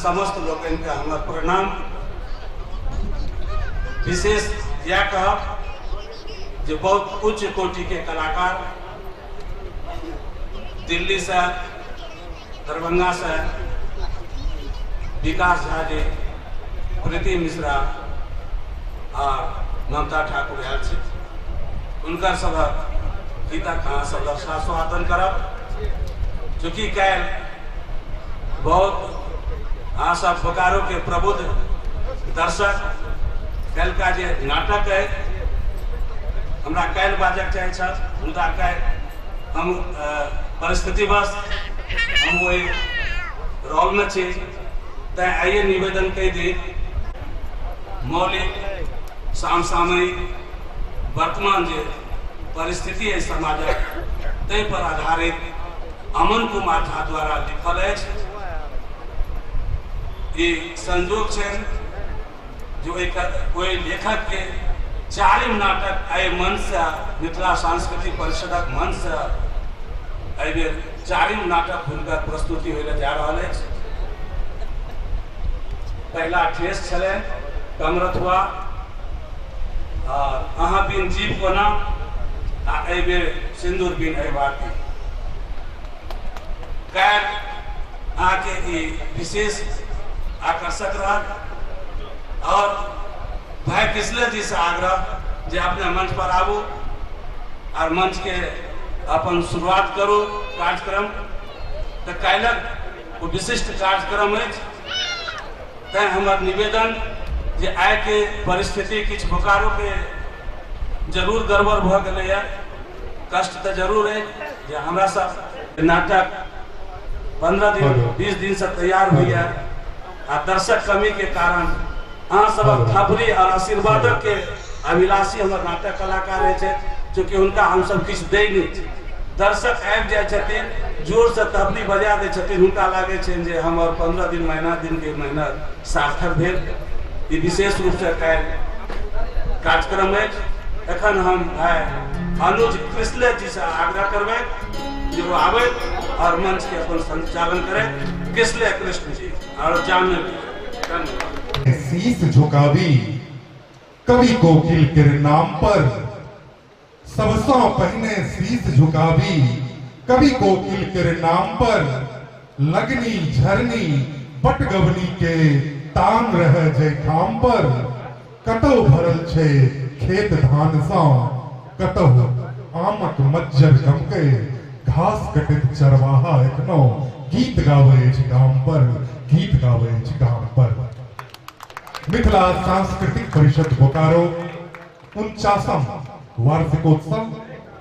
समस्त लोग इनका हमारा प्रणाम। विशेष यह कहब जो बहुत उच्च कोटि के कलाकार दिल्ली से, दरभंगा से विकास झा जी, प्रीति मिश्रा और ममता ठाकुर आयल छे, उनका सब गीतक अहाँ सब स्वागत करब। चूँकि काल बहुत अहाँ सब बोकारो के प्रबुद्ध दर्शक कल का जे नाटक है हमरा कल बाजक चाहे छल, मुदा कल हम परिस्थितिवश हम वही रोल में छे, तै आइए निवेदन कह दी मौलिक समसामयिक वर्तमान जे परिस्थिति है समाज तै पर आधारित अमन कुमार झा द्वारा लिखल है। ये संजोग है जो एक कोई लेखक के चारिम नाटक आय मंच से मिथिला सांस्कृतिक परिषदक मंच से अबे चारिम नाटक हुनकर प्रस्तुति होने जा रहा है। पहला ठेस छले कमरथुआ अहाँ बिन जीव कोना अबे सिंदूर बिन अयबाती कैर आके ये विशेष आकर्षक रहा। और भाई किसले जी से आग्रह जे अपने मंच पर आबू और मंच के अपन शुरुआत करो कार्यक्रम। तो कैलक वो विशिष्ट कार्यक्रम है, तै हमार निवेदन जे आय के परिस्थिति किछ बोकारो के जरूर गड़बड़ भ गए है, कष्ट तो जरूर है जे हमरा सब नाटक 15 दिन 20 दिन से तैयार हुई है और दर्शक कमी के कारण अहाँ सब थपरी और आशीर्वाद के अभिलाषी हमारे नाटक कलाकार है, चूँकि उनका हम सब किछ दे नहीं। दर्शक आबि जाए जोर से थपड़ी बजा दे, उनका लगे जे हमार 15 दिन महीना दिन के मेहनत सार्थक भेल। ये विशेष रूप से कार्यक्रम है। एखन हम अनुज कृष्ण जी से आग्रह करबे जो वो आवे और मंच के अपन संचालन करे। कृष्ण जी और जानवी शीश झुकावी कवि कोकिल के नाम पर, सबसो पहने शीश झुकावी कवि कोकिल के नाम पर, लगनी झरनी बटगवनी के तान रह जय ठाम पर, कतौ भरल छे खेत धान सा, कतौ आमक मज्जर गमके, घास कटित चरवाहा एखनो गीत गावे छ गाम पर, गीत गावे छ गाम पर। मिथिला सांस्कृतिक परिषद बोकारो 49वां वार्षिकोत्सव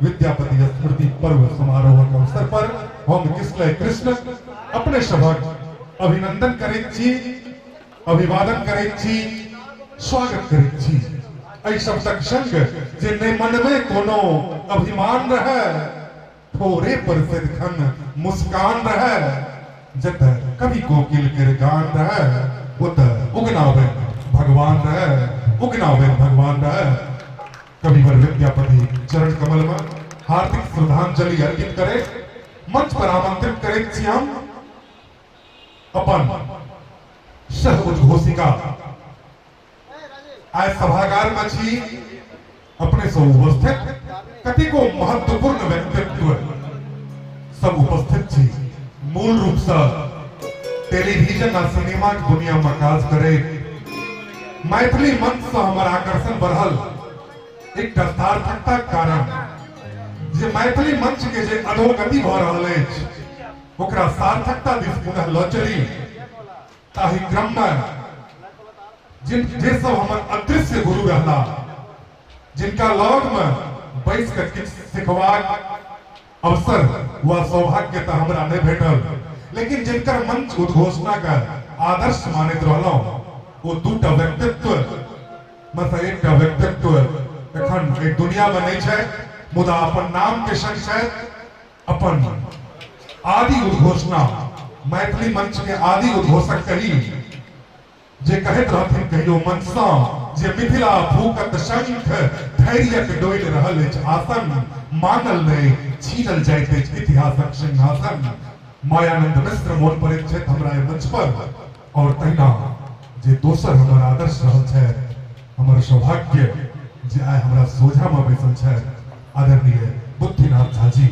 विद्यापति स्मृति पर्व समारोह के अवसर पर हम किसले कृष्ण अपने सभक अभिनंदन करैत छी, अभिवादन करैत छी, स्वागत करैत छी। एहि शब्दक संग जे नै मन में कोनो अभिमान रहे, थोड़े पर सदिखन मुस्कान रहे, जत कवि कोकिल के गान रहे, उत उगनावे भगवान रहे, उगनावे भगवान रहे। कविवर विद्यापति चरण कमल में हार्दिक श्रद्धांजलि अर्पित करे, मंच पर आमंत्रित करे छी हम अपन सह उद्घोषिका आय सभागार में छी अपने सब उपस्थित कतिको महत्वपूर्ण व्यक्तित्व सब उपस्थित छी। मूल रूप से टेलीविजन और सिनेमा की दुनिया में काज करे मैथिली मंच से हमार आकर्षण बढ़ल एक सार्थकता कारण जे मैथिली मंच के जे अधोगति भ रहल अछि ओकरा सार्थकता दिस पुनः ल चली। ताहि क्रम में जे सब हमर अदृश्य गुरु रहला, जिनका लग में बैस कर किछ सिखबाक अवसर व सौभाग्य तो हमरा नहीं भेटल, लेकिन जिनकर मंच उद्घोषणा का आदर्श मानित रहलौ वो दूटा व्यक्तित्व में से एकटा व्यक्तित्व एखन एक दुनिया में नहीं है, मुदा अपन नाम के संग है अपन आदि उद्घोषणा मैथिली मंच के आदि उद्घोषक कही जे कहत रहथिन कहियो मंच सा जे मिथिला फूकत शंख धैर्यक डोइल रहल अछि आसन, मानल नहीं छीनल जाइत अछि इतिहासक सिंहासन। मायानंद मिश्र मोन पर छथि हमरा मंच पर और तहिना जे दोसर हमर आदर्श रहल छै, हमर सौभाग्य जे आइ हमरा सोझा में बैसल छै आदरणीय बुद्धिनाथ झा जी,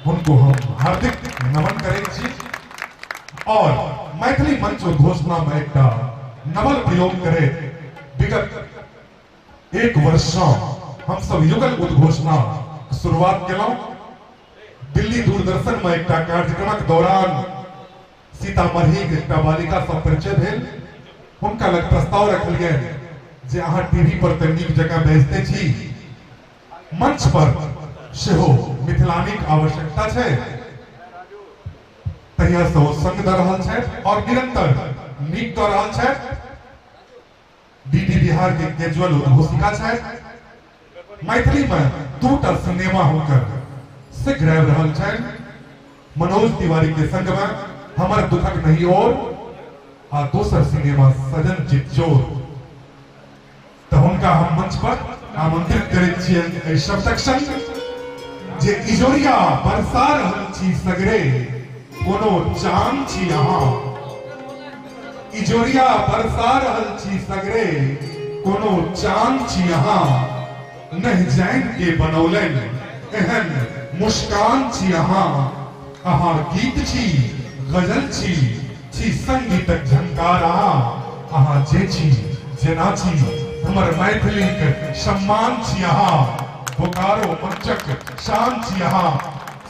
उनको हम हार्दिक नमन करै छी। और मैथिली मंच उद्घोषणा में एक नवल प्रयोग करे विगत एक वर्ष हम सब युगल उद्घोषणा शुरुआत केलौं। दिल्ली दूरदर्शन में एक कार्यक्रमक दौरान सीतामढ़ी के एक बालिका सब परिचय भेल। हुनका लग प्रस्ताव रखलिए जे अहाँ टीवी पर तऽ नीक जगह भेजते छी, मंच पर सेहो मिथिलानीक आवश्यकता छै। तहिया से ओ संग दऽ रहल छथि और निरंतर नीक कऽ रहल छथि। डीडी बिहार के कैजुअल उद्घोषिका छथि। मैथिली में 2टा सिनेमा हुनकर शीघ्र आबि रहल छनि। मनोज तिवारी के संग में हमर दुखक नहीं और आ दोसर सिनेमा सजन चितचोर। तऽ हुनका हम मंच पर आमंत्रित करैत छियनि एहि शब्दक संग जे इजोरिया बरसा रहल छी सगरे, कोनो चान छी अहाँ। इजोरिया बरसा रहल छी सगरे, कोनो चान छी अहाँ। नहीं जान के बनौलन एहन मुस्कान छी अहाँ। अहाँ गीत छी, गजल छी संगीतक झंकार अहाँ जे छी जेना छी, हमर मैथिलीक सम्मान छी अहाँ। बोकारो मंचक शान छी अहाँ।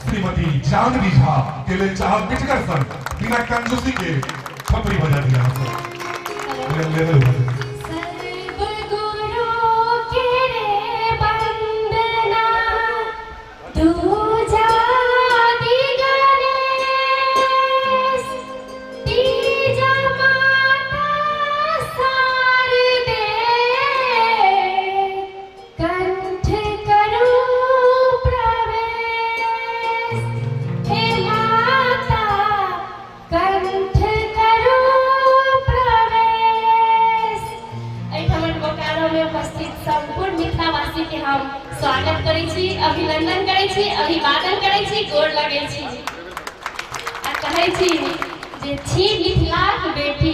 श्रीमती जानवी झा के लिए चाहत मिटकर सर बिना कंजूसी के छपरी बजा दिया सर। स्वागत करै छी, अभिनंदन करै छी, अभिवादन करै छी, गोर लगै छी आ कहै छी जे छी मिथिलाक बेटी,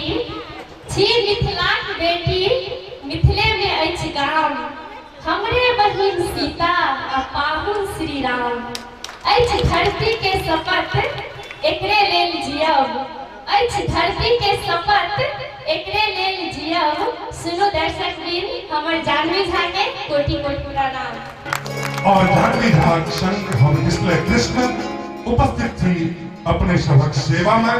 छी मिथिलाक बेटी, मिथिले में अछि गाम। हमरे बहिन सीता आ पाहुन श्री राम। अछि धरती के शपथ एकरे लेल जियब, अछि धरती के शपथ एकरे लेल जियब। सुनो दर्शक बिन हमर जानवी झा के कोटि कोटि प्रणाम। और जानवी झा संग हम डिस्प्ले कृष्ण उपस्थित थी अपने सबक सेवा में।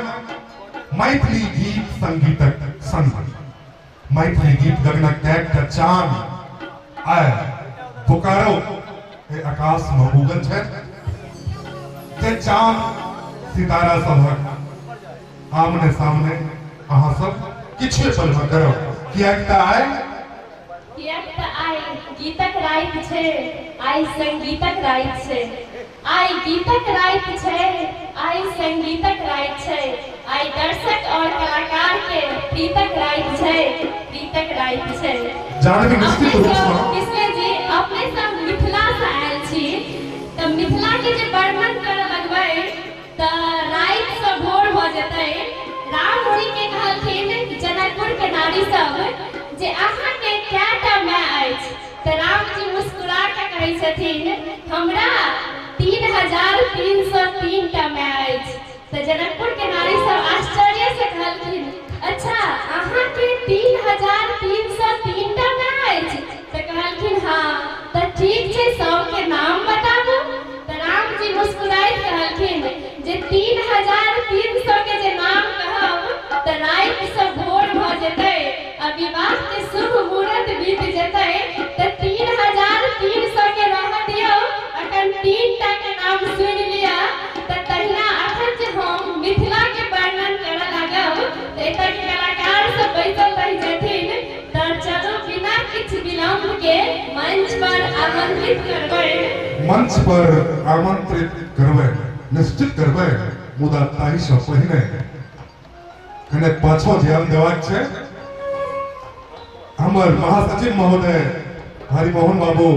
मैथिली गीत संगीतक संग मैथिली गीत गगनक टैग का चांद आय बोकारो के आकाश में उगल छै। ते चांद सितारा सबक आमने सामने अहाँ सब किछुए पल में करब। कियाक आइ गीतक राति छै, आइ संगीतक राति छै। आइ गीतक राति छै, आइ संगीतक राति छै। आइ दर्शक और कलाकार के प्रीतक राति छै, प्रीतक राति छै। जानवी निश्चित रूप से कृष्ण जी अपने सब मिथिला से आयल छी, तऽ मिथिला के जे वर्णन करऽ लगबै तऽ राति से भोर भ जेतै। राम जी के कहलखिन जनकपुर के नारी सब जे अहाँ के कैटा माय अछि, तऽ राम जी मुस्कुरा के कहै छथिन हमरा 3303 टा माय अछि। तऽ जनकपुर के नारी सब आश्चर्य से कहलखिन अच्छा अहाँ के 3303 टा माय अछि? तऽ कहलखिन हाँ। तऽ ठीक छै सबके नाम बताबू। तऽ राम जी मुस्कुराइत कहलखिन जे 3300 के जे नाम कहब तऽ राति से भोर भ जेतै आ विवाह के शुभ मुहूर्त बीत जेतै। तऽ 3300 के रह दियौ, अखन 3 टा के नाम सुनि लिअ। तऽ तहिना अखन जे हम मिथिला के वर्णन करऽ लागब तऽ एतऽ के कलाकार सब बैसल रहि जेथिन। तऽ चलू बिना किछु विलम्ब के मंच पर आमंत्रित करबै निश्चित करबै। मुदा ताहि से पहिने कने पाछो ध्यान देबाक छै। हमर महासचिव महोदय हरिमोहन बाबू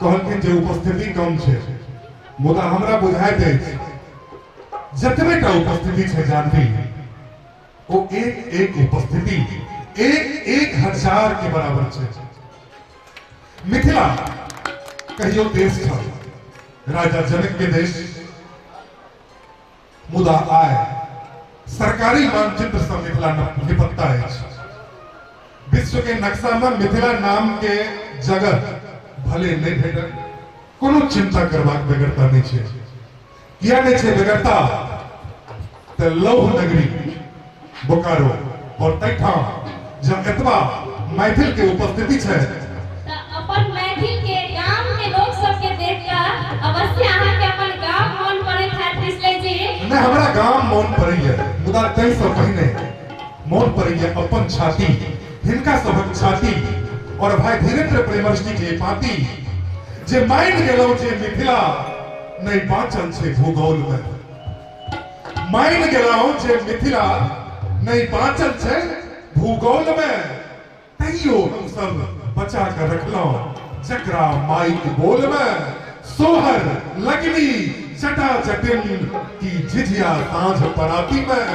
कहलखिन जे उपस्थिति कम छै, मुदा हमरा बुझाइत अछि जतबे टा उपस्थिति छै जानवी वो एक एक उपस्थिति एक एक हजार के बराबर छे। मिथिला कहियो देश था राजा जनक के देश, मुदा आय सरकारी मानचित्र से मिथिला निपत्ता है। विश्व के नक्शा में मिथिला नाम के जगह भले नहीं भेटल, कोनो चिंता करबाक बेगरता नहीं छे। किया नहीं छे बेगरता? ते लौह नगरी बोकारो और तैठाम जब एतबा मैथिल के उपस्थिति छे, अपन मैथिल के गांव के लोग सब के देखकर अवश्य अहाँ के अपन गांव मन पड़े था पिछले जी। ने हमरा गांव मन पड़े है, मुदा कई सौ महीने मन पड़े है अपन छाती, हिनका सबक छाती और भाई धीरेन्द्र प्रेमर्षि के पाती जे माइन गेलो जे मिथिला नहीं बाँचल छे भूगोल में। माइन गेलो जे मिथिला नहीं बाँचल छे भूगोल में, तैयो हम सब बचा कर रखलो जकरा माइक बोल में। सोहर लगनी जटा जटिन की झिझिया सांझ पराती में,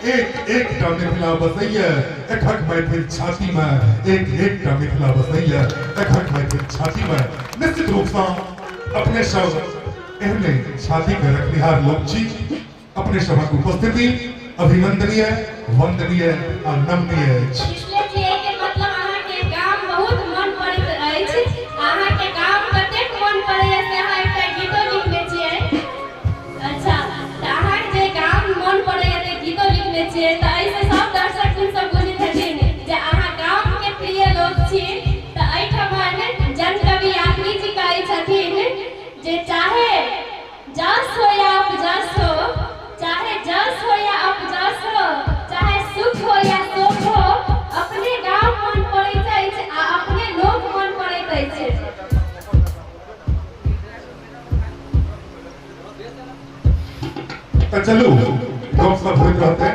एक एक टा मिथिला बसैया एकहक मैथिल छाती में, एक एक टा मिथिला बसैया एकहक मैथिल छाती में। निश्चित रूप से अपने सब एहने छाती के रखनिहार लोग छी। अपने सबक उपस्थिति अभिनंदनीय, वंदनीय और नमनीय अछि। पिछले जी के मतलब अहाँ के गांव बहुत मन पड़ैत अछि। अहाँ के गांव कतेक मन पड़ैया से अहाँ एकटा गीतो लिखने छियै। अच्छा, त अहाँ जे गांव मन पड़ैया ते गीतो लिखने छियै, त ऐसे सब दर्शक सब बुझैत छथिन जे अहाँ गांव के प्रिय लोग छी। त एठमन जन कवि याग्निक जी कहै छथिन जे चाहे जस हो या अपजस हो, चाहे जस हो या अपजस हो, चाहे सुख हो या शोक हो, अपने गांव मन पड़ैत अछि आ अपने लोग मन पड़ैत अछि। तो चलू लोग सब होइत रहते,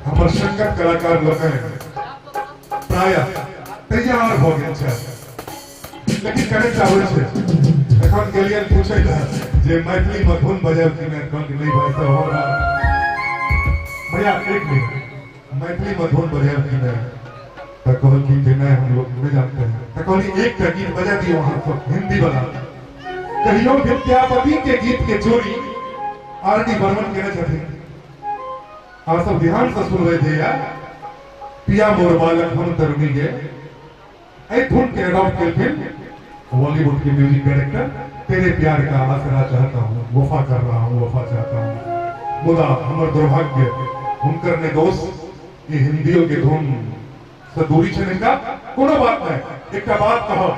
हमर संगत कलाकार लोग प्रायः तैयार हो गेल छै, लेकिन कने चाहै छै एखन गेलियन पूछै ले जे मैथिली में धुन बजाब कि नहीं, कहल नहीं भाई साहब हो रहा भैया एक मिनट मैथिली में धुन बजाब कि नहीं, तो कहल कि नहीं हम लोग नहीं जानते हैं। तो कहली एक का गीत बजा दियो वहां सब हिंदी वाला। कहियो विद्यापति के गीत के चोरी आर.डी. बर्मन केने छथिन, आप सब ध्यान से सुनबे थे यार। पिया मोर बालक हम तरुणी के ए धुन के अडॉप्ट केलखिन बॉलीवुड के म्यूजिक डायरेक्टर। तेरे प्यार का आसरा चाहता हूँ, वफा कर रहा हूँ, वफा चाहता हूँ। मुदा हमर दुर्भाग्य हुनकर ने दोस्त ये हिंदियों के धुन से दूरी छे इनका। कोनो बात नहीं, एक बात कहो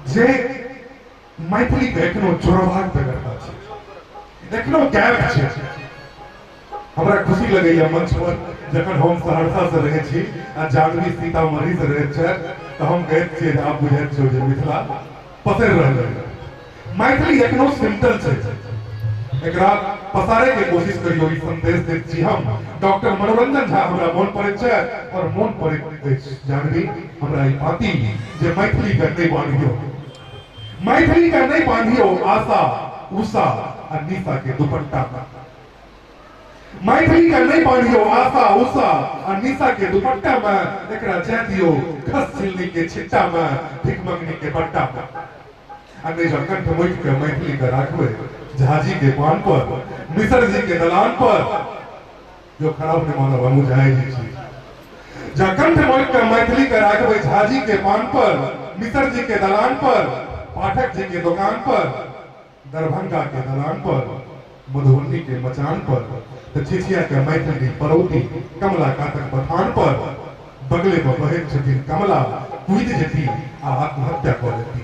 जे मैथिली के एखनो चोरभाग पे करता छे, एखनो गैप छे। हमरा खुशी लगैया मंच पर जखन हम सहरसा से रहे छी आ जानवी सीतामढ़ी से रहे छै, तो हम कहैत छियै आप बुझैत छियै जे मिथिला पसरि रहल है। मैथिली एखनो सिम्पल छै, एकरा पसारे के कोशिश करियो। ई संदेश दैत छी हम। डॉक्टर मनोरंजन झा हमरा मन पड़ैत छै और मन पड़ैत अछि जानवी हमरा ई पाती जे मैथिली के नहीं बांधियो, मैथिली का नहीं बांधियो आशा उषा और निशा के दुपट्टा में। मैथिली का नहीं बांधियो आशा उषा और निशा के दुपट्टा में, एकरा जा दियो खस छिलनी के छिट्टा में, भिखमंगनी के बट्टा में। अन्य जो कंठ मुठ के मैथिली का राखवे झाजी के पान पर, मिसर जी के दलान पर, जो खराब ने माना बाबू जाए जी छी। जो कंठ मुठ के मैथिली का राखवे झाजी के पान पर, मिसर जी के दलान पर, पाठक जी के दुकान पर, दरभंगा के दलान पर, मधुबनी के मचान पर, छिछिया के मैथिली परौती कमला कातक बथान पर, बगले में बहन छथिन कमला कूद जेती आ आत्महत्या कर लेती।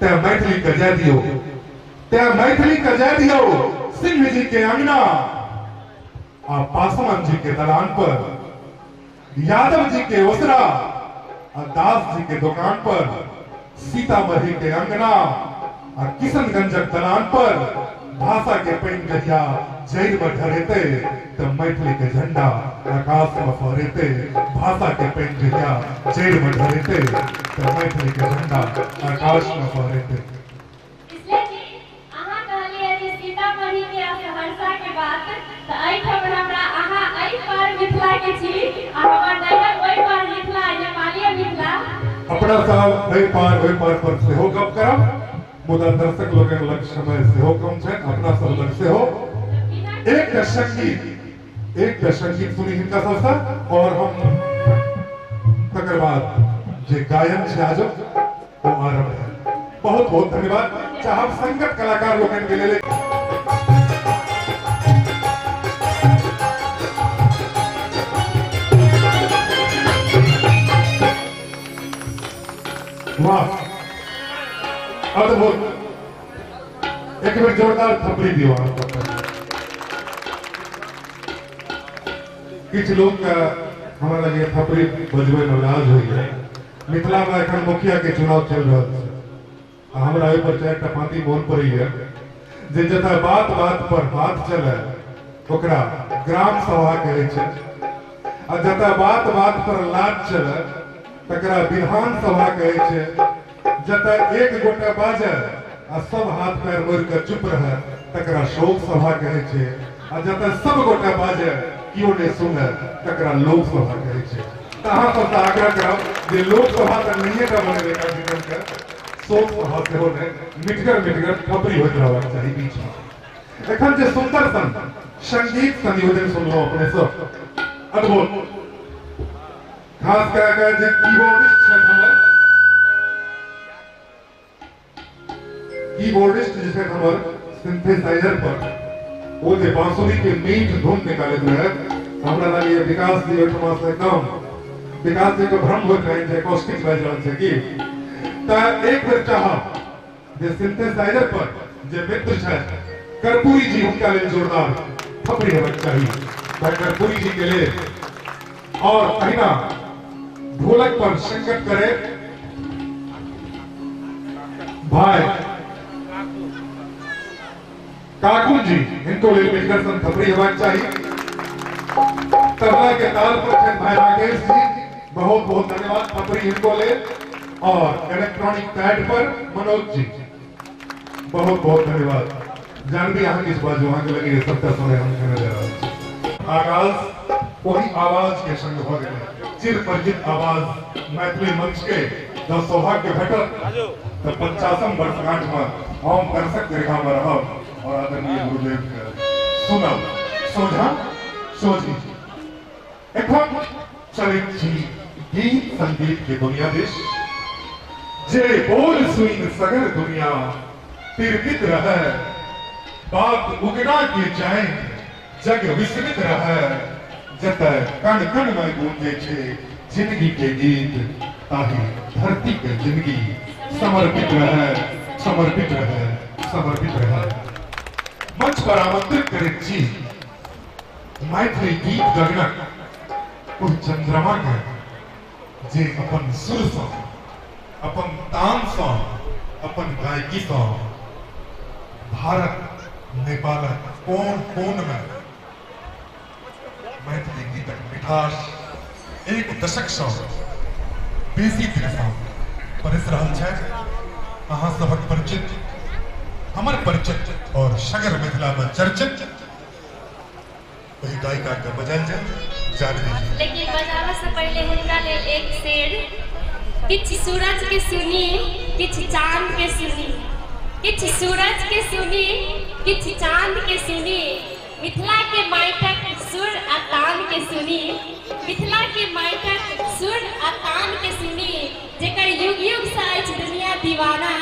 ते मैथिली का जा दियो, ते मैथिली का जा दियो सिंह जी के अंगना आ पासवान जी के दलान पर, यादव जी के ओसरा और दास जी के दुकान पर, सीतामढ़ी के अंगना और किशनगंज दलान पर, भाषा के पैन कहिया जैन में ढरेते तो मैथिली के झंडा आकाश में फहरेते। भाषा के पैन कहिया जैन में ढरेते तो मैथिली के झंडा आकाश में फहरेते। इसलिए जी अहाँ कहलिए जे सीतामढ़ी के सहरसा के बात, त एठम हमरा अपना साहब वही पार पर से हो गप करब मुदा दर्शक लोगन लग समय से हो कम छे अपना सब लग से हो एक संगीत सुनी हिनका सबसे और हम तकर बाद जे गायन छे आज वो आरंभ है। बहुत बहुत धन्यवाद। चाहे संगत कलाकार लोगन के लिए वाह अद्भुत। एक बार जोरदार थपड़ी दियो किछ लोग का हमारा लगे थपड़ी बजबे में लाज हो गया। मिथिला में एखन मुखिया के चुनाव चल रहा है। हमरा ओइ पर चाहे टपाती मोन पड़ी है जे जता बात पर हाथ चले ओकरा ग्राम सभा कहे छै आ जता बात पर लाज चले तकरा विधान सभा कहे छै। जता एक गोटा बाजे आ सब हाथ पैर मोड़ के चुप रहे तकरा शोक सभा कहे छै आ जता सब गोटा बाजे कियो ने सुने तकरा लोक सभा कहे छै। अहाँ सब आग्रह करब जे लोक सभा त नहिए टा बने का जीवन के शोक सभा से होने मिटगर खबरी होत रहबाक चाही बीच में। एखन जे सुंदर सन संगीत संयोजन सुनलो अपने सब अद्भुत। खास करके जे कीबोर्डिस्ट छै हमर कीबोर्डिस्ट जे छै हमर सिंथेसाइजर पर वो जे बांसुरी के मीठ धुन निकालत रहे हमरा लगे विकास जी ओठमा से एकदम विकास जी के भ्रम होत रहे जे कॉस्टिक बाज रहल छै कि ता एक बेर चाहब जे सिंथेसाइजर पर जे मित्र छै कर्पूरी जी हुनका लेल जोरदार थपड़ी हेबाक चाही। भाई कर्पूरी जी के लिए और अहिना ढोलक पर संगत करे भाई काकू जी इनको ले मिलकर सन थपड़ी हेबाक चाहिए। तबला के ताल पर थे भाई राकेश जी बहुत बहुत धन्यवाद थपड़ी इनको ले और इलेक्ट्रॉनिक पैड पर मनोज जी बहुत बहुत धन्यवाद। जानवी यहाँ किस बाजू वहां के लगे सबका समय हम कहने जा रहा है। आगाज वही आवाज के संग हो गए चिर परिचित आवाज मैथिली मंच के जब सौभाग्य घटक तो 50 वर्षगांठ में हम दर्शक रेखा में रहब और आदरणीय गुरुदेव के सुनब सोझा सोझी एखन चलित छी गीत संगीत के दुनिया देश जे बोल सुइन सगर दुनिया तिरपित रहे बात उगड़ा के जाए जग विस्मित रहे जतै कण कण में गूंजे छे जिंदगी के गीत ताहि धरती के जिंदगी समर्पित रहे समर्पित रहे समर्पित रहे। मंच पर आमंत्रित करैत छी मैथिली गीत गगनक ओ चंद्रमा के जे अपन सुर सँ अपन तान सँ अपन गायकी सँ भारत नेपालक कोन कोन में मैथिली गीतक मिठास एक दशक सँ बेसी दिन सँ परस रहल छै। अहाँ सबक परिचित हमर परिचित और सगर मिथिला में चर्चित वही गायिका के बजाल जाने लेकिन बजावे से पहले हुनका लेल एक शेर किछ सूरज के सुनी किछ चांद के सुनी किछ सूरज के सुनी किछ चांद के सुनी मिथिला के माइटक सुर आ तान के सुनी मिथिला के माइटक सुर आ तान के सुनी जेकर युग युग से अछि दुनिया दीवाना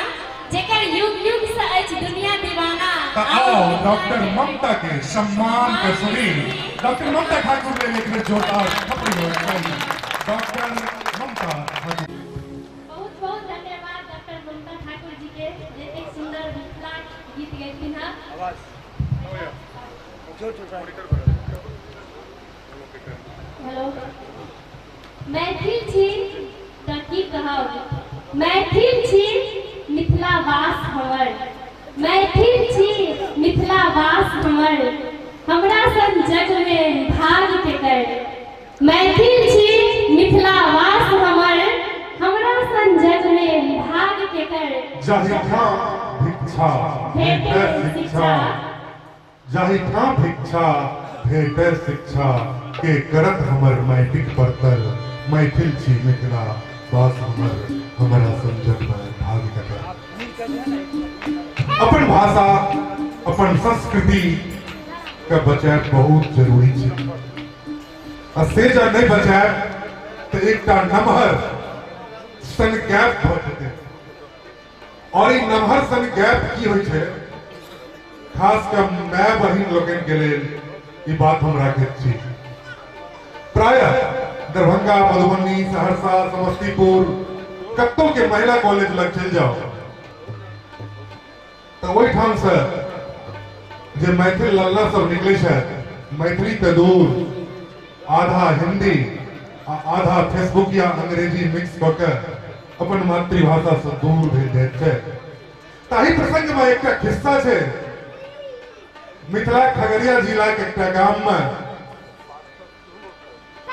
जेकर युग युग से अछि दुनिया दीवाना। आओ डॉक्टर ममता के सम्मान के सुनी डॉक्टर ममता ठाकुर ने एक जोरदार थप्पड़ लगाई। डॉक्टर ममता ठाकुर बहुत बहुत धन्यवाद डॉक्टर ममता ठाकुर जी के जे एक सुंदर मिथिला गीत गैथिन हैं। आवाज हेलो मैथिल छी त की कहब मैथिल छी मिथिला वास हमर मैथिल छी मिथिला वास हमर हमरा सन जग में भाग के कर मैथिल छी मिथिला वास हमर हमरा सन जग में भाग के कर जाहि ठाम भिक्षा भेटै शिक्षा जाहि ठाम भिक्षा भेटै शिक्षा के करत हमर मैटिक परतर मैथिल छी मिथिला बात हमारा समझन में भाग कटा अपन भाषा अपन संस्कृति का बचाव बहुत जरूरी है। और से जा नहीं बचाए तो एक नमहर सन गैप होते और इ नमहर सन गैप की होय छे खास कर माय बहिन लोगन के लेल ई बात हम राखैत छी। प्राय दरभंगा, मधुबनी, सहरसा, समस्तीपुर कत्तो के महिला कॉलेज लग चल जाओ तो वही ठाम से जे मैथिल लल्ला सब निकले छे, मैथिली पे दूर आधा हिंदी आधा फेसबुक या अंग्रेजी मिक्स करके अपन मातृभाषा से दूर भेज दैत छै। ताही प्रसंग में एक खिस्सा छे। मिथिला खगड़िया जिला के एक गांव में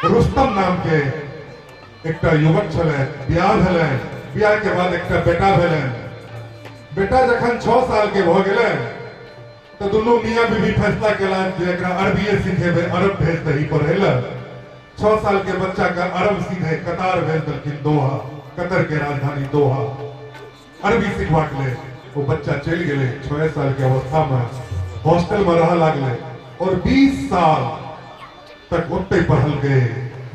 रुस्तम नाम के एक युवक छले, बियाह भेलै, बियाह के बाद एक बेटा भेलै। बेटा जखन 6 साल के भ गेलै तो दोनों मियां बीवी फैसला केला जे एकरा अरबी सीखेबे, अरब भेज दही पढ़े ला। 6 साल के बच्चा का अरब सीखे कतार भेज दलकिन दोहा, कतर के राजधानी दोहा, अरबी सीखवा के ले वो बच्चा चल गेले। 6 साल के अवस्था में हॉस्टल में रह लागले और 20 साल तक ओते पढ़ल गए।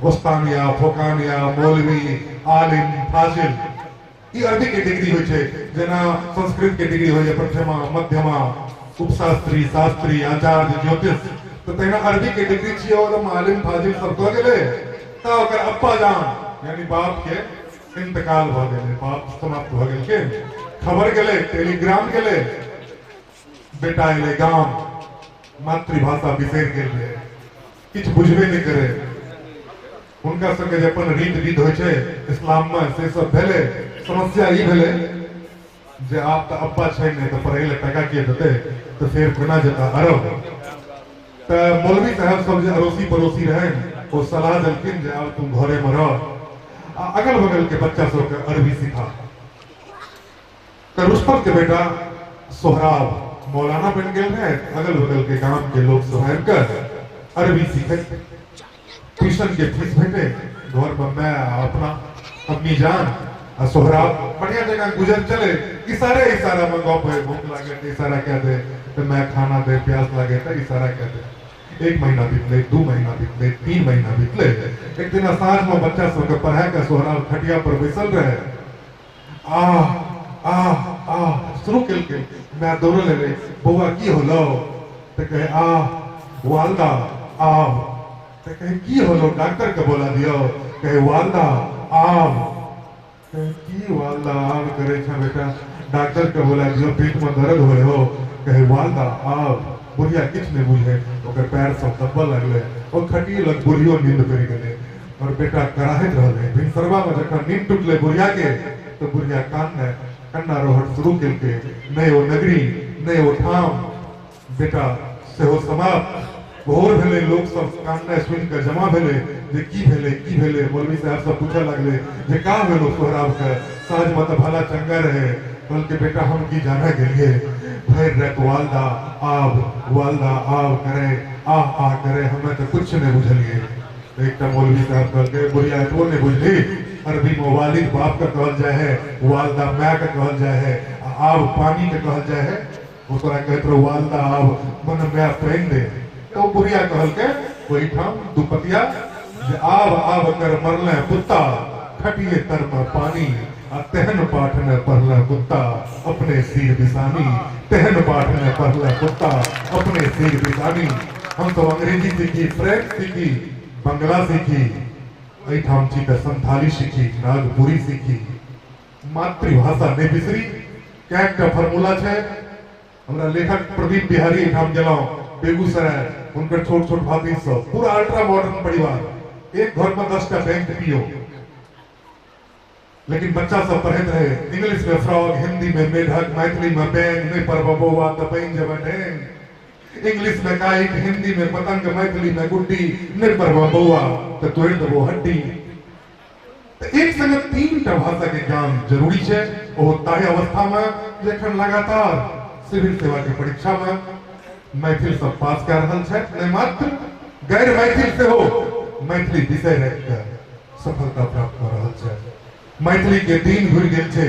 गोस्तानिया, फोकानिया, मौलवी, आलिम, फाजिल ई अरबी के डिग्री होय छे, जेना संस्कृत के डिग्री होय प्रथमा, मध्यमा, उपशास्त्री, शास्त्री, आचार्य, ज्योतिष। तो तेना अरबी के डिग्री छिए और आलिम, फाजिल सब क गेले। त ओकर अप्पा जान यानी बाप के इंतकाल भ गेले, बाप समाप्त भ गेल के खबर गेले, टेलीग्राम गेले। बेटा एले गांव, मातृभाषा बिसर गेले, किछ बुझबे नहीं करे। उनका सबके जे अपन रीत विध होय छे इस्लाम में से सब भेले। समस्या ई भेले जे आप त अब्बा छै नहीं तो पढ़े ले टका के देते तो फिर केना जता अरब। त मौलवी साहब सब जे अड़ोसी पड़ोसी रहे वो सलाह देलकिन जे अब तुम घरे में रह, अगल बगल के बच्चा सब के अरबी सिखा। त रुस्तम के बेटा सोहराब मौलाना बन गए हैं। अगल बगल के गांव के लोग सब कर अरबी सीखे, ट्यूशन के फीस भेटे। घर में मैं अपना अम्मी जान और सोहराब बढ़िया जगह गुजर चले। इशारा में गप है, भूख लागे तो इशारा कह दे, तो मैं खाना दे, प्यास लागे तो इशारा कह दे। 1 महीना बीतले, 2 महीना बीतले, 3 महीना बीतले। एक दिन साँझ में बच्चा सबके पढ़ा के सोहराब खटिया पर बैसल रहे। शुरू के मैं दौड़ ले, बउआ की होलो? तो कहे वालदा आब। तो कहे की होलो? डॉक्टर के बोला दियो। कहे वालदा आब। कहे की वालदा आब करे छा बेटा? डॉक्टर के बोला दियो पेट में दर्द होए हो। कहे वालदा आब। बुढ़िया किछ नहीं बुझे, ओकर पैर सब दबा लगले और खटिए लग बुढ़ियो नींद कर गेले और बेटा कराहत रहले। भिनसरवा में जखन नींद टूटले बुढ़िया के तो बुढ़िया कन्ना रोहट शुरू के नए वो नगरी, नए वो ठाम। बेटा से हो समाप्त भोर भेले, लोग सब कान्ना सुन के जमा भेले जे की भेले। मौलवी साहब सब पूछा लगले जे का भेलो सोहराब के? साँझ में तो भला चंगा रहे। बोल के बेटा हम की जाने गेलिए, भर रात वालदा आब करे, आ करे, हमें तो कुछ नहीं बुझलिए। एक मौलवी साहब कहल के बुढ़िया तो नहीं बुझली, अरबी में वालिद बाप का कहल जाए है, वालदा माँ का कहल जाए है, आब पानी के कहल जाए है। वो तोरा कहत रहो वालदा आब मन मैं पहन दे। तो बुढ़िया कहल के वही ठाम दुपतिया जे आब कर मरले कुत्ता, खटिए तर में पानी, तेहन पाठ ने पढ़ले कुत्ता अपने सिर बिसानी। तेहन पाठ ने पढ़ले कुत्ता अपने सिर बिसानी। हम तो अंग्रेजी सीखी, फ्रेंच सीखी, बंगला सीखी, एठाम छी के संथाली सीखी, नागपुरी सीखी, मातृभाषा ने बिसरी। क्या फॉर्मूला छे? हमरा लेखक प्रदीप बिहारी एठाम गेलौ बेगूसराय, उनकर छोट छोट भाती सब पूरा अल्ट्रा मॉडर्न परिवार, एक घर में 10 बैंक पियो, लेकिन बच्चा सब पढ़ते रहे इंग्लिश में फ्रॉग, हिंदी में मेढक, मैथिली में बैंग, नहीं पर बबुआ तो पैन जब ढेंग। इंग्लिश में काइट, हिंदी में पतंग, मैथिली में गुड्डी, नहीं पर बबुआ तो तोड़ दबो हड्डी। तो एक संग 3टा भाषा के ज्ञान जरूरी है। वो ताही अवस्था में जखन लगातार सिविल सेवा के परीक्षा में मैथिल सब पास कर रहल छै, नहीं मात्र गैर मैथिल से हो मैथिली विषय रख के सफलता प्राप्त कर रहल छै। मैथिली के दिन घुर गेल छे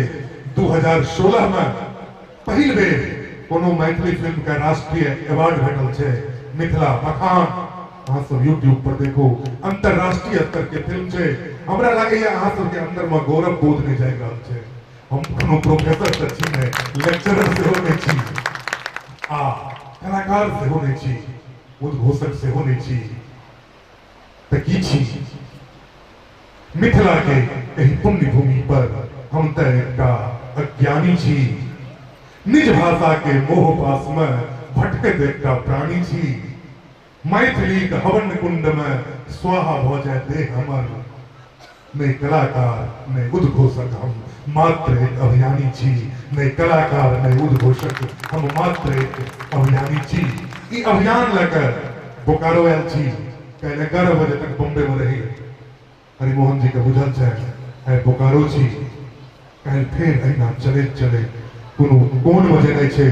2016 में पहिल बेर कोनो मैथिली फिल्म का राष्ट्रीय अवार्ड भेटल छे मिथिला मखान। अहाँ सब यूट्यूब पर देखो, अंतरराष्ट्रीय स्तर के फिल्म छे। हमरा लागे अहाँ सब के अंदर में गौरव बोध नहीं जाए रहल छे। हम कोनो प्रोफेसर त छी नै, लेक्चरर सेहो नै छी, आ कलाकार सेहो नै छी, उद्घोषक सेहो नै छी, त की छी? मिथिला के एही पुण्य भूमि पर हम त एकटा अज्ञानी छी, निज भाषा के मोह पास में भटकत एकटा प्राणी छी। मैथिली के हवन कुंड में स्वाहा भ जाय देह हमर, नै कलाकार नै उद्घोषक हम मात्र एक अभियानी छी, नै कलाकार नै उद्घोषक हम मात्र एक अभियानी छी। ई अभियान लेकर बोकारो आयल छी। कल 11 बजे तक बॉम्बे में रही हरिमोहन जी के बुझल है बोकारो छी। कल फिर अहिना चले चले कोनो कोन में जेनाइ छै,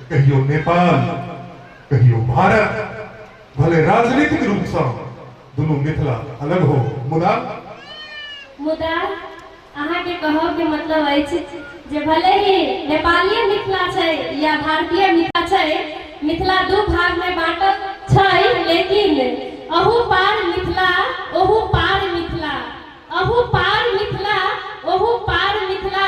कहियो नेपाल कहियो भारत। भले राजनीतिक रूप से दुनू मिथिला अलग हो, मुदा अहाँ के कहब के मतलब अछि जे भले ही नेपालीय मिथिला छै या भारतीय मिथिला छै, मिथिला दू भाग में बांटल छै, लेकिन अहू पार मिथिला ओहू पार मिथिला, अहू पार मिथिला ओहू पार मिथिला,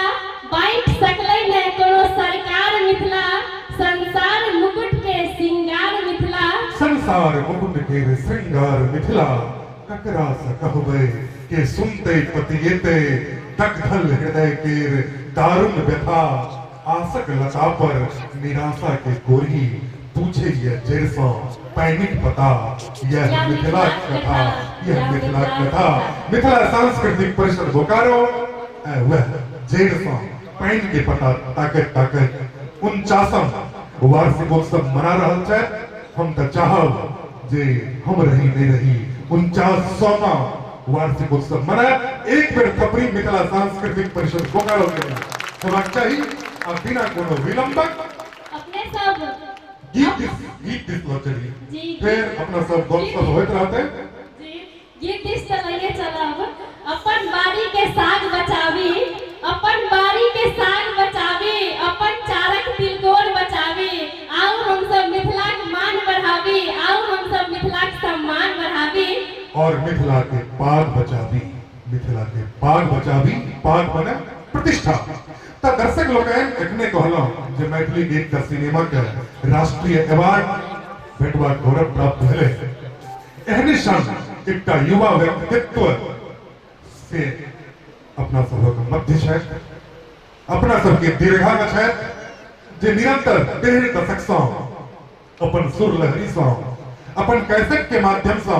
बांट सकलै ने कोनो सरकार मिथिला, संसार मुकुट के श्रृंगार मिथिला। संसार मुकुट के श्रृंगार मिथिला, ककरा से कहबै के सुनते पतियेते दग्धल हृदय के दारुण व्यथा। आसक लता पर निराशा के कोरी, पूछे ये जड़ सा पैनिक पता। यह मिथिला कथा, यह मिथिला कथा। मिथिला सांस्कृतिक परिषद बोकारो वह जड़ सा पैन के पता ताकत ताकत 49वां वार्षिकोत्सव मना रहल छै। हम त चाहब जे हम रही नहीं रही 49वां वार्षिकोत्सव मना एक बेर थपरी मिथिला सांस्कृतिक परिषद बोकारो के होबाक चाहिए। आ बिना कोनो विलंबक अपने सब गीत दिस चली, फिर अपना सब गपशप होइत रहते। गीत दिस चलाइए चलब। अपन बाड़ी के साग बचावी, अपन बाड़ी के साग बचावी, अपन चारक तिलकोर बचावी। आओ हम सब मिथिला के मान बढ़ावी, आओ हम सब मिथिला के सम्मान बढ़ावी। और मिथिला के पाग बचावी, मिथिला के पाग बचावी। पाग माने प्रतिष्ठा। त दर्शक लोकन एखने कहलौ जे मैथिली गीत का सिनेमा के राष्ट्रीय अवार्ड भेटवा गौरव प्राप्त भेले। एहने सन एकटा युवा व्यक्तित्व से अपना सबक मध्य छै, अपना सबके दीर्घा में छै, जे निरंतर 1.5 दशक से अपन सुर लहरी से, अपन कैसेट के माध्यम से,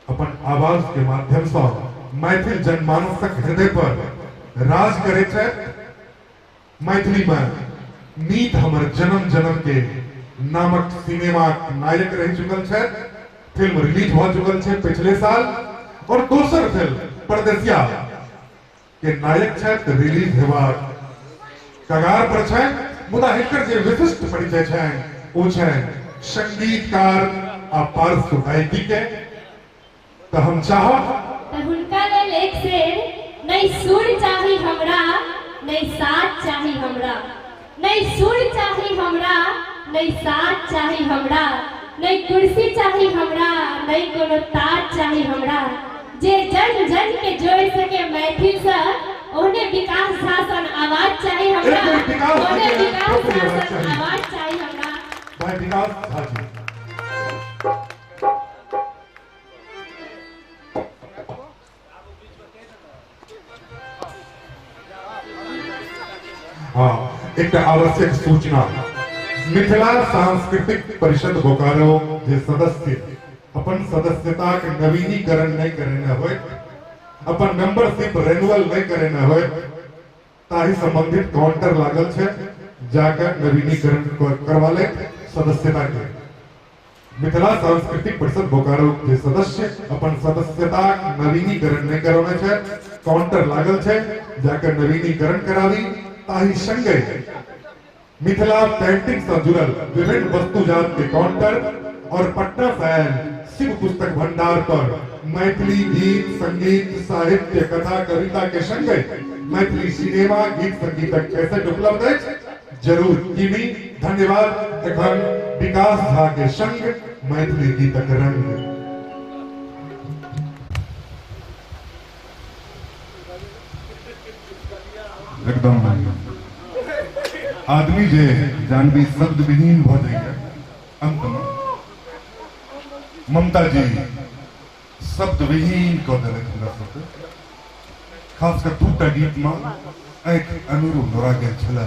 अपन आवाज के माध्यम से मैथिल जनमानसक हृदय पर राज करे छै। मैथिली में नीत हमर जन्म जन्म के नामक सिनेमा नायक रह चुकल छै। फिल्म रिलीज हो चुकल छै पिछले साल, और दोसर फिल्म परदेसिया के नायक छै रिलीज हेबाक कगार पर छै। मुदा हिनकर जे विशिष्ट परिचय छै ओ छै संगीतकार आ पार्श्व गायकी के। त हम चाहब हुनका लेल एक शेर। नहीं सुर चाही हमरा, नहीं साथ चाही हमरा, नहीं सुर चाही हमरा, नहीं साथ चाही हमरा, नहीं कुर्सी चाही हमरा, नहीं कोनो ताज चाही हमरा। जे जन जन के जोड़ सके मैथिल से, ओने विकास शासन आवाज चाही हमरा, ओने विकास शासन आवाज चाही हमरा। भाई विकास हाजी एक आवश्यक सूचना। मिथिला सांस्कृतिक परिषद बोकारो जे सदस्य अपन सदस्यता के नवीनीकरण नहीं करेने होय, अपन मेंबरशिप रिन्यूअल नहीं करेने होय, ताहि संबंधित काउंटर लागल छै, जाकर नवीनीकरण करवा ले सदस्यता के। मिथिला सांस्कृतिक परिषद बोकारो जे सदस्य अपन सदस्यता नवीनीकरण नहीं करवाने छै, काउंटर लागल छै, जाकर नवीनीकरण करावी। ताहि संगे मिथिला पेंटिंग से जुड़ल विभिन्न वस्तुजात के काउंटर और पटना शहर शिव पुस्तक भंडार पर मैथिली गीत संगीत साहित्य कथा कविता के संग मैथिली सिनेमा गीत संगीतक कैसेट उपलब्ध है जरूर कीनी। धन्यवाद। एखन विकास झा के संग मैथिली गीतक रंग। एकदम आदमी जे जानवी शब्द विहीन भ जाइए अंत में ममता जी शब्द विहीन क देलक हमरा सबके। खास कर दूटा गीत में एक अमीरू नोरा के छला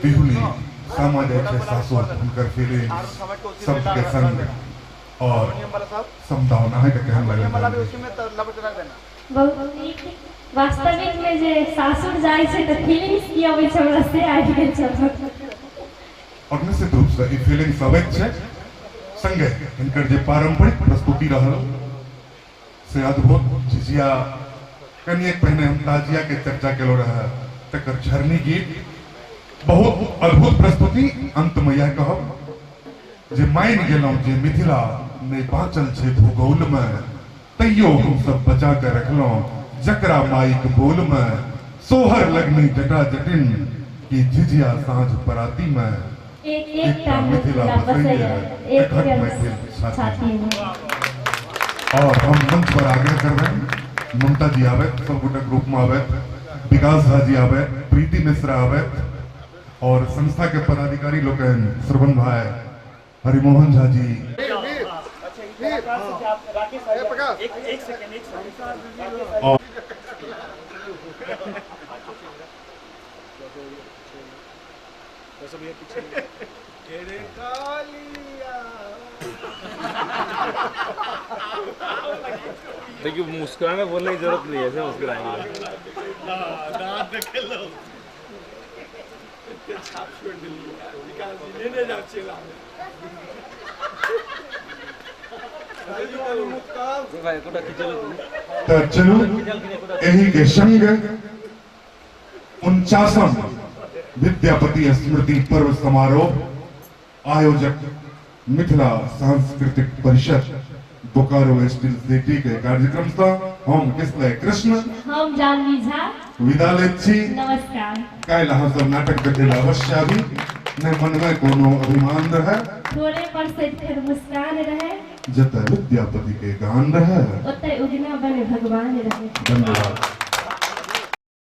बिहुली सामा जाय छै सासुर हुनकर फीलिंग शब्द के संग और समदावना है के कहन लगे बहुत नीक। वास्तविक में जे सासुर जाय छै त फीलिंग्स की आबै छै हमरा से आबि गेल छै और निश्चित रूप से ई फीलिंग्स अबैत छै संगे हिनकर जे पारंपरिक प्रस्तुति रहल से अद्भुत। झिझिया कनिए पहले हम ताजिया के चर्चा केलो रहे तकर झरनी गीत बहुत अद्भुत प्रस्तुति। अंत में यह कहब जे मान गेलौं जे मिथिला में बाँचल छै भूगोल में तैयो हम सब बचा के रखलौं जकरा माइक बोल में सोहर लगनी जटा जटिन की झिझिया साँझ पराती में एक मिथिला बसैया एक मैथिल छाती में। और हम मंच पर आगे कर रहे हैं ममता जी आवे सब गोटे ग्रुप में आवे विकास झा जी आवे प्रीति मिश्रा आवे और संस्था के पदाधिकारी लोग श्रवण भाई हरिमोहन झा जी और देखिए मुस्कुराने बोलने की जरूरत नहीं है, ऐसे मुस्कुराएंगे। चलो यही के संग 49वां विद्यापति स्मृति पर्व समारोह आयोजक मिथिला सांस्कृतिक परिषद बोकारो स्टील सिटी के कार्यक्रम से हम किसले कृष्ण हम जानवी झा विदा लेत छी। नमस्कार। काल्हि अहाँ सब नाटक देखे अवश्य आबी ने मन में कोनो अभिमान रहे थोड़े पर से फिर मुस्कान रहे जत विद्यापति के गान रहे ओते उगना बने भगवान रहे। धन्यवाद।